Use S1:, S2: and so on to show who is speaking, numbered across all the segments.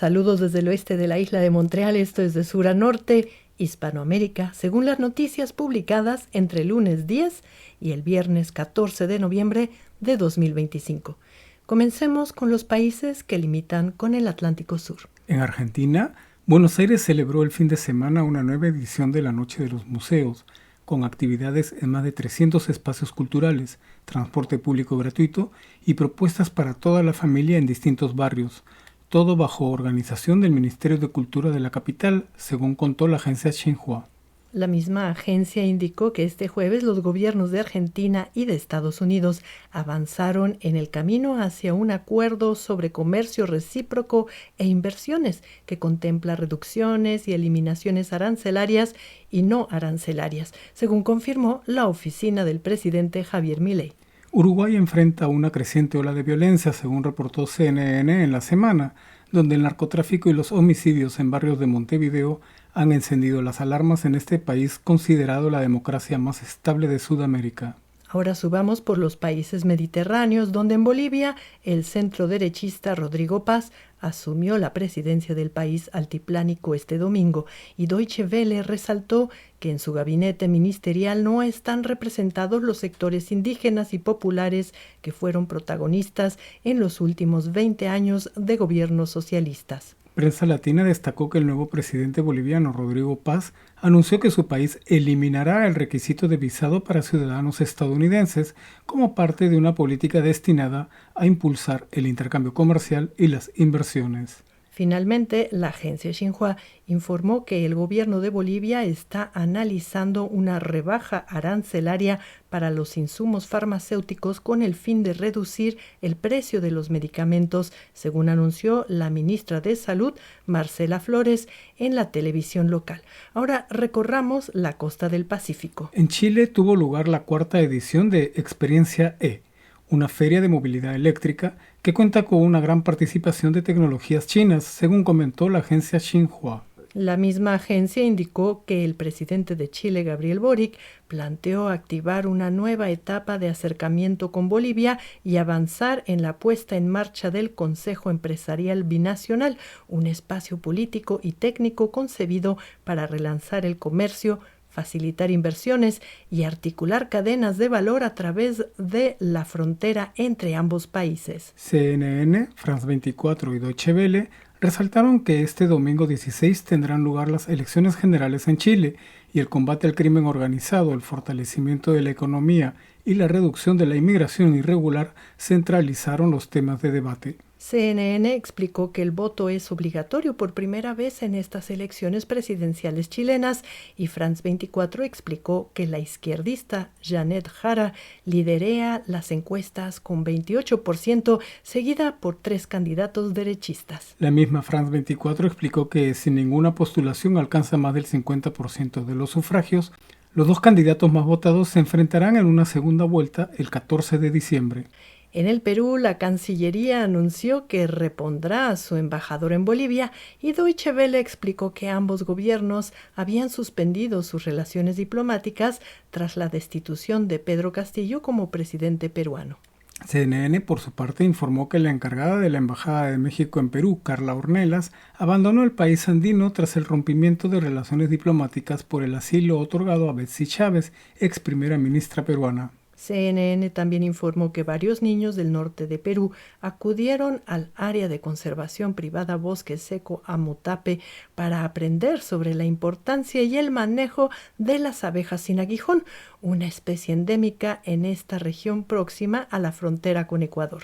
S1: Saludos desde el oeste de la isla de Montreal, esto es de sur a norte, Hispanoamérica, según las noticias publicadas entre el lunes 10 y el viernes 14 de noviembre de 2025. Comencemos con los países que limitan con el Atlántico Sur.
S2: En Argentina, Buenos Aires celebró el fin de semana una nueva edición de la Noche de los Museos, con actividades en más de 300 espacios culturales, transporte público gratuito y propuestas para toda la familia en distintos barrios, todo bajo organización del Ministerio de Cultura de la capital, según contó la agencia Xinhua.
S1: La misma agencia indicó que este jueves los gobiernos de Argentina y de Estados Unidos avanzaron en el camino hacia un acuerdo sobre comercio recíproco e inversiones que contempla reducciones y eliminaciones arancelarias y no arancelarias, según confirmó la oficina del presidente Javier Milei.
S2: Uruguay enfrenta una creciente ola de violencia, según reportó CNN en la semana, donde el narcotráfico y los homicidios en barrios de Montevideo han encendido las alarmas en este país considerado la democracia más estable de Sudamérica.
S1: Ahora subamos por los países mediterráneos, donde en Bolivia el centroderechista Rodrigo Paz asumió la presidencia del país altiplánico este domingo y Deutsche Welle resaltó que en su gabinete ministerial no están representados los sectores indígenas y populares que fueron protagonistas en los últimos 20 años de gobiernos socialistas.
S2: Prensa Latina destacó que el nuevo presidente boliviano, Rodrigo Paz, anunció que su país eliminará el requisito de visado para ciudadanos estadounidenses como parte de una política destinada a impulsar el intercambio comercial y las inversiones.
S1: Finalmente, la agencia Xinhua informó que el gobierno de Bolivia está analizando una rebaja arancelaria para los insumos farmacéuticos con el fin de reducir el precio de los medicamentos, según anunció la ministra de Salud, Marcela Flores, en la televisión local. Ahora recorramos la costa del Pacífico.
S2: En Chile tuvo lugar la cuarta edición de Experiencia E, una feria de movilidad eléctrica que cuenta con una gran participación de tecnologías chinas, según comentó la agencia Xinhua.
S1: La misma agencia indicó que el presidente de Chile, Gabriel Boric, planteó activar una nueva etapa de acercamiento con Bolivia y avanzar en la puesta en marcha del Consejo Empresarial Binacional, un espacio político y técnico concebido para relanzar el comercio, facilitar inversiones y articular cadenas de valor a través de la frontera entre ambos países.
S2: CNN, France 24 y Deutsche Welle resaltaron que este domingo 16 tendrán lugar las elecciones generales en Chile y el combate al crimen organizado, el fortalecimiento de la economía y la reducción de la inmigración irregular centralizaron los temas de debate.
S1: CNN explicó que el voto es obligatorio por primera vez en estas elecciones presidenciales chilenas y France 24 explicó que la izquierdista Janet Jara liderea las encuestas con 28%, seguida por 3 candidatos derechistas.
S2: La misma France 24 explicó que si ninguna postulación alcanza más del 50% de los sufragios, los 2 candidatos más votados se enfrentarán en una segunda vuelta el 14 de diciembre.
S1: En el Perú, la Cancillería anunció que repondrá a su embajador en Bolivia y Deutsche Welle explicó que ambos gobiernos habían suspendido sus relaciones diplomáticas tras la destitución de Pedro Castillo como presidente peruano.
S2: CNN, por su parte, informó que la encargada de la Embajada de México en Perú, Carla Ornelas, abandonó el país andino tras el rompimiento de relaciones diplomáticas por el asilo otorgado a Betsy Chávez, ex primera ministra peruana.
S1: CNN también informó que varios niños del norte de Perú acudieron al área de conservación privada Bosque Seco Amutape para aprender sobre la importancia y el manejo de las abejas sin aguijón, una especie endémica en esta región próxima a la frontera con Ecuador.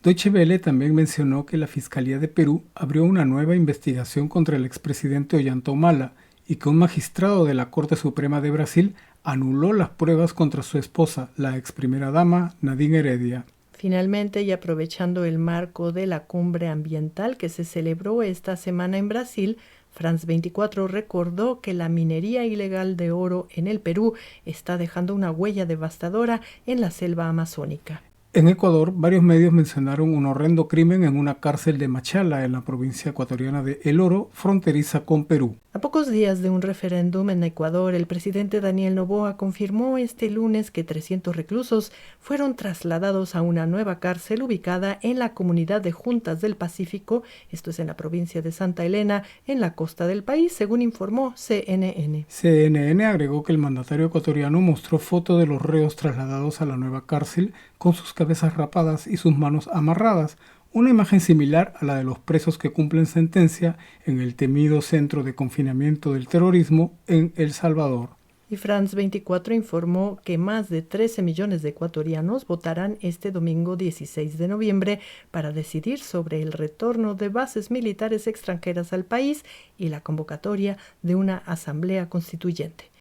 S2: Deutsche Welle también mencionó que la Fiscalía de Perú abrió una nueva investigación contra el expresidente Ollanta Humala y que un magistrado de la Corte Suprema de Brasil anuló las pruebas contra su esposa, la ex primera dama Nadine Heredia.
S1: Finalmente, y aprovechando el marco de la cumbre ambiental que se celebró esta semana en Brasil, France 24 recordó que la minería ilegal de oro en el Perú está dejando una huella devastadora en la selva amazónica.
S2: En Ecuador, varios medios mencionaron un horrendo crimen en una cárcel de Machala, en la provincia ecuatoriana de El Oro, fronteriza con Perú.
S1: A pocos días de un referéndum en Ecuador, el presidente Daniel Noboa confirmó este lunes que 300 reclusos fueron trasladados a una nueva cárcel ubicada en la comunidad de Juntas del Pacífico, esto es en la provincia de Santa Elena, en la costa del país, según informó CNN.
S2: CNN agregó que el mandatario ecuatoriano mostró fotos de los reos trasladados a la nueva cárcel con sus cabezas rapadas y sus manos amarradas, una imagen similar a la de los presos que cumplen sentencia en el temido centro de confinamiento del terrorismo en El Salvador.
S1: Y France 24 informó que más de 13 millones de ecuatorianos votarán este domingo 16 de noviembre para decidir sobre el retorno de bases militares extranjeras al país y la convocatoria de una asamblea constituyente.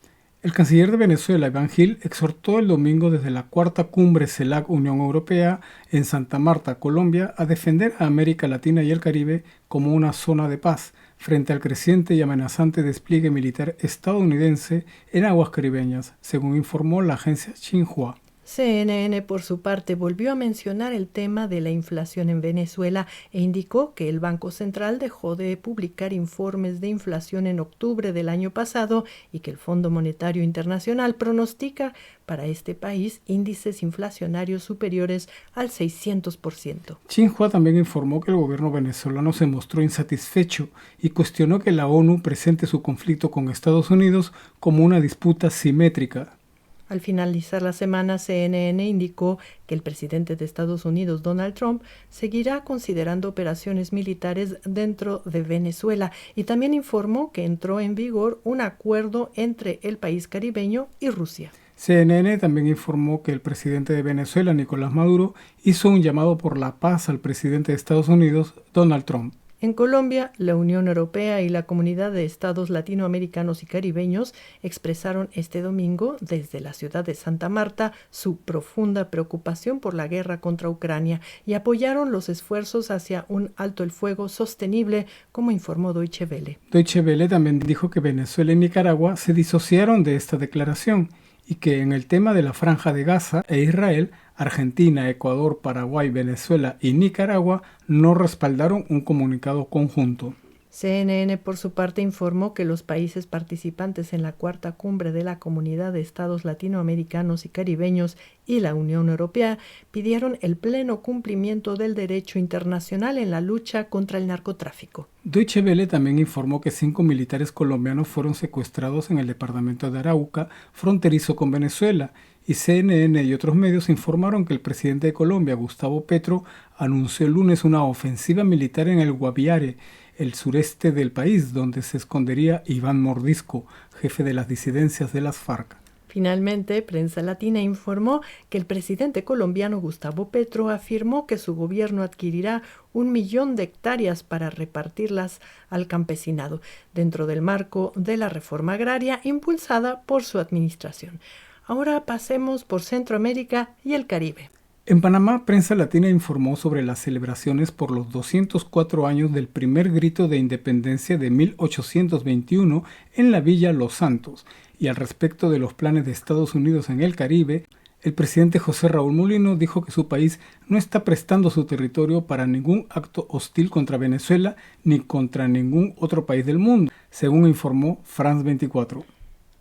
S2: El canciller de Venezuela, Iván Gil, exhortó el domingo desde la cuarta cumbre CELAC-Unión Europea en Santa Marta, Colombia, a defender a América Latina y el Caribe como una zona de paz frente al creciente y amenazante despliegue militar estadounidense en aguas caribeñas, según informó la agencia Xinhua.
S1: CNN, por su parte, volvió a mencionar el tema de la inflación en Venezuela e indicó que el Banco Central dejó de publicar informes de inflación en octubre del año pasado y que el Fondo Monetario Internacional pronostica para este país índices inflacionarios superiores al 600%.
S2: Xinhua también informó que el gobierno venezolano se mostró insatisfecho y cuestionó que la ONU presente su conflicto con Estados Unidos como una disputa simétrica.
S1: Al finalizar la semana, CNN indicó que el presidente de Estados Unidos, Donald Trump, seguirá considerando operaciones militares dentro de Venezuela y también informó que entró en vigor un acuerdo entre el país caribeño y Rusia.
S2: CNN también informó que el presidente de Venezuela, Nicolás Maduro, hizo un llamado por la paz al presidente de Estados Unidos, Donald Trump.
S1: En Colombia, la Unión Europea y la Comunidad de Estados Latinoamericanos y Caribeños expresaron este domingo desde la ciudad de Santa Marta su profunda preocupación por la guerra contra Ucrania y apoyaron los esfuerzos hacia un alto el fuego sostenible, como informó Deutsche Welle.
S2: Deutsche Welle también dijo que Venezuela y Nicaragua se disociaron de esta declaración y que en el tema de la Franja de Gaza e Israel, Argentina, Ecuador, Paraguay, Venezuela y Nicaragua no respaldaron un comunicado conjunto.
S1: CNN, por su parte, informó que los países participantes en la cuarta cumbre de la Comunidad de Estados Latinoamericanos y Caribeños y la Unión Europea pidieron el pleno cumplimiento del derecho internacional en la lucha contra el narcotráfico.
S2: Deutsche Welle también informó que 5 militares colombianos fueron secuestrados en el departamento de Arauca, fronterizo con Venezuela, y CNN y otros medios informaron que el presidente de Colombia, Gustavo Petro, anunció el lunes una ofensiva militar en el Guaviare, el sureste del país, donde se escondería Iván Mordisco, jefe de las disidencias de las FARC.
S1: Finalmente, Prensa Latina informó que el presidente colombiano Gustavo Petro afirmó que su gobierno adquirirá 1 millón de hectáreas para repartirlas al campesinado, dentro del marco de la reforma agraria impulsada por su administración. Ahora pasemos por Centroamérica y el Caribe.
S2: En Panamá, Prensa Latina informó sobre las celebraciones por los 204 años del primer grito de independencia de 1821 en la Villa Los Santos, y al respecto de los planes de Estados Unidos en el Caribe, el presidente José Raúl Mulino dijo que su país no está prestando su territorio para ningún acto hostil contra Venezuela ni contra ningún otro país del mundo, según informó France 24.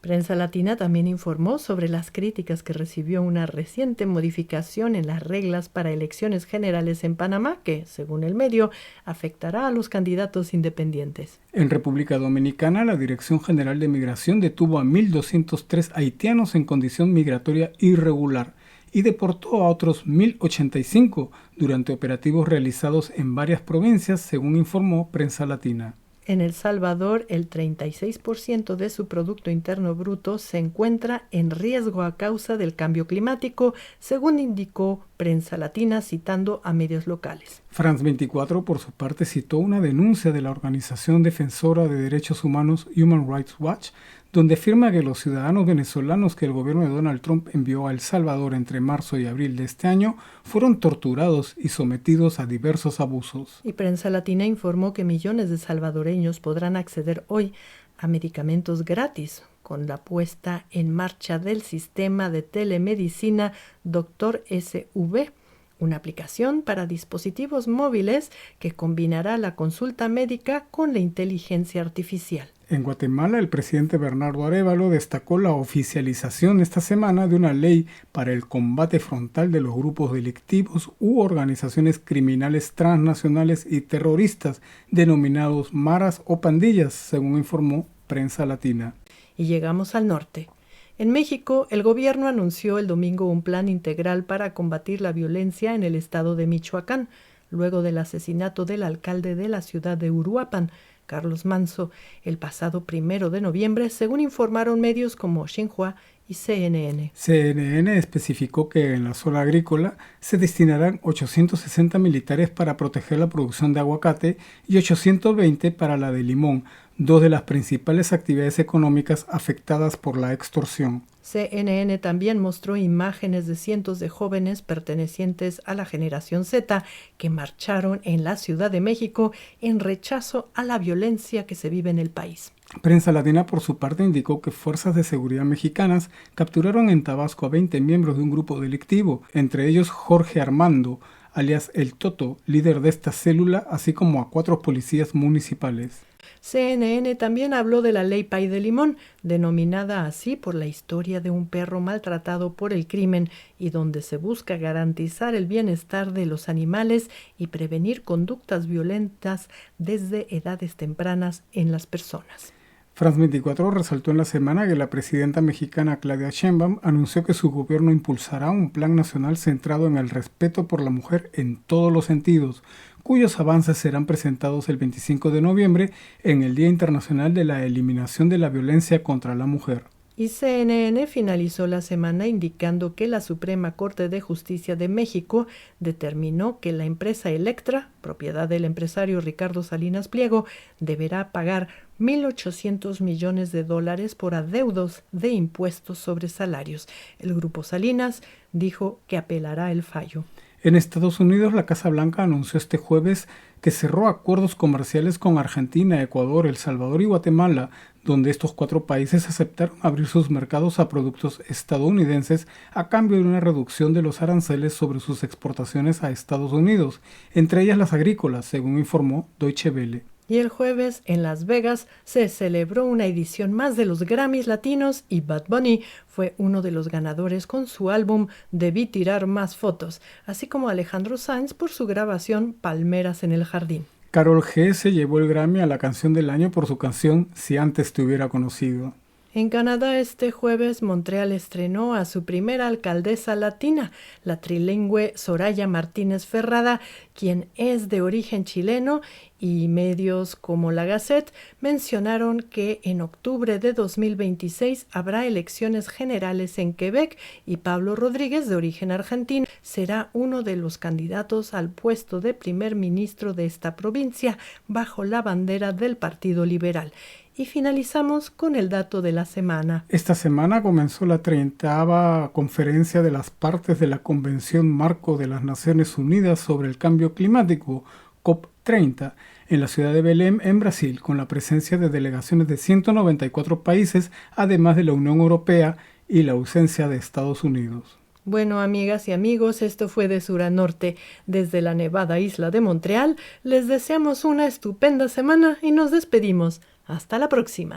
S1: Prensa Latina también informó sobre las críticas que recibió una reciente modificación en las reglas para elecciones generales en Panamá que, según el medio, afectará a los candidatos independientes.
S2: En República Dominicana, la Dirección General de Migración detuvo a 1.203 haitianos en condición migratoria irregular y deportó a otros 1.085 durante operativos realizados en varias provincias, según informó Prensa Latina.
S1: En El Salvador, el 36% de su Producto Interno Bruto se encuentra en riesgo a causa del cambio climático, según indicó Prensa Latina citando a medios locales.
S2: France 24, por su parte, citó una denuncia de la organización defensora de derechos humanos Human Rights Watch, donde afirma que los ciudadanos venezolanos que el gobierno de Donald Trump envió a El Salvador entre marzo y abril de este año fueron torturados y sometidos a diversos abusos.
S1: Y Prensa Latina informó que millones de salvadoreños podrán acceder hoy a medicamentos gratis con la puesta en marcha del sistema de telemedicina Doctor SV, una aplicación para dispositivos móviles que combinará la consulta médica con la inteligencia artificial.
S2: En Guatemala, el presidente Bernardo Arévalo destacó la oficialización esta semana de una ley para el combate frontal de los grupos delictivos u organizaciones criminales transnacionales y terroristas, denominados maras o pandillas, según informó Prensa Latina.
S1: Y llegamos al norte. En México, el gobierno anunció el domingo un plan integral para combatir la violencia en el estado de Michoacán, luego del asesinato del alcalde de la ciudad de Uruapan, Carlos Manzo, el pasado 1 de noviembre, según informaron medios como Xinhua y CNN.
S2: CNN especificó que en la zona agrícola se destinarán 860 militares para proteger la producción de aguacate y 820 para la de limón, dos de las principales actividades económicas afectadas por la extorsión.
S1: CNN también mostró imágenes de cientos de jóvenes pertenecientes a la generación Z que marcharon en la Ciudad de México en rechazo a la violencia que se vive en el país.
S2: Prensa Latina, por su parte, indicó que fuerzas de seguridad mexicanas capturaron en Tabasco a 20 miembros de un grupo delictivo, entre ellos Jorge Armando, alias El Toto, líder de esta célula, así como a 4 policías municipales.
S1: CNN también habló de la Ley Pay de Limón, denominada así por la historia de un perro maltratado por el crimen y donde se busca garantizar el bienestar de los animales y prevenir conductas violentas desde edades tempranas en las personas.
S2: France 24 resaltó en la semana que la presidenta mexicana Claudia Sheinbaum anunció que su gobierno impulsará un plan nacional centrado en el respeto por la mujer en todos los sentidos, cuyos avances serán presentados el 25 de noviembre en el Día Internacional de la Eliminación de la Violencia contra la Mujer.
S1: Y CNN finalizó la semana indicando que la Suprema Corte de Justicia de México determinó que la empresa Electra, propiedad del empresario Ricardo Salinas Pliego, deberá pagar $1.800 millones por adeudos de impuestos sobre salarios. El Grupo Salinas dijo que apelará el fallo.
S2: En Estados Unidos, la Casa Blanca anunció este jueves que cerró acuerdos comerciales con Argentina, Ecuador, El Salvador y Guatemala, donde estos 4 países aceptaron abrir sus mercados a productos estadounidenses a cambio de una reducción de los aranceles sobre sus exportaciones a Estados Unidos, entre ellas las agrícolas, según informó Deutsche Welle.
S1: Y el jueves, en Las Vegas, se celebró una edición más de los Grammys Latinos y Bad Bunny fue uno de los ganadores con su álbum Debí tirar más fotos, así como Alejandro Sanz por su grabación Palmeras en el jardín.
S2: Karol G se llevó el Grammy a la canción del año por su canción Si antes te hubiera conocido.
S1: En Canadá, este jueves, Montreal estrenó a su primera alcaldesa latina, la trilingüe Soraya Martínez Ferrada, quien es de origen chileno, y medios como La Gazette mencionaron que en octubre de 2026 habrá elecciones generales en Quebec y Pablo Rodríguez, de origen argentino, será uno de los candidatos al puesto de primer ministro de esta provincia bajo la bandera del Partido Liberal. Y finalizamos con el dato de la semana.
S2: Esta semana comenzó la 30ª conferencia de las partes de la Convención Marco de las Naciones Unidas sobre el Cambio Climático, COP30, en la ciudad de Belém, en Brasil, con la presencia de delegaciones de 194 países, además de la Unión Europea y la ausencia de Estados Unidos.
S1: Bueno, amigas y amigos, esto fue de sur a norte. Desde la nevada isla de Montreal, les deseamos una estupenda semana y nos despedimos. Hasta la próxima.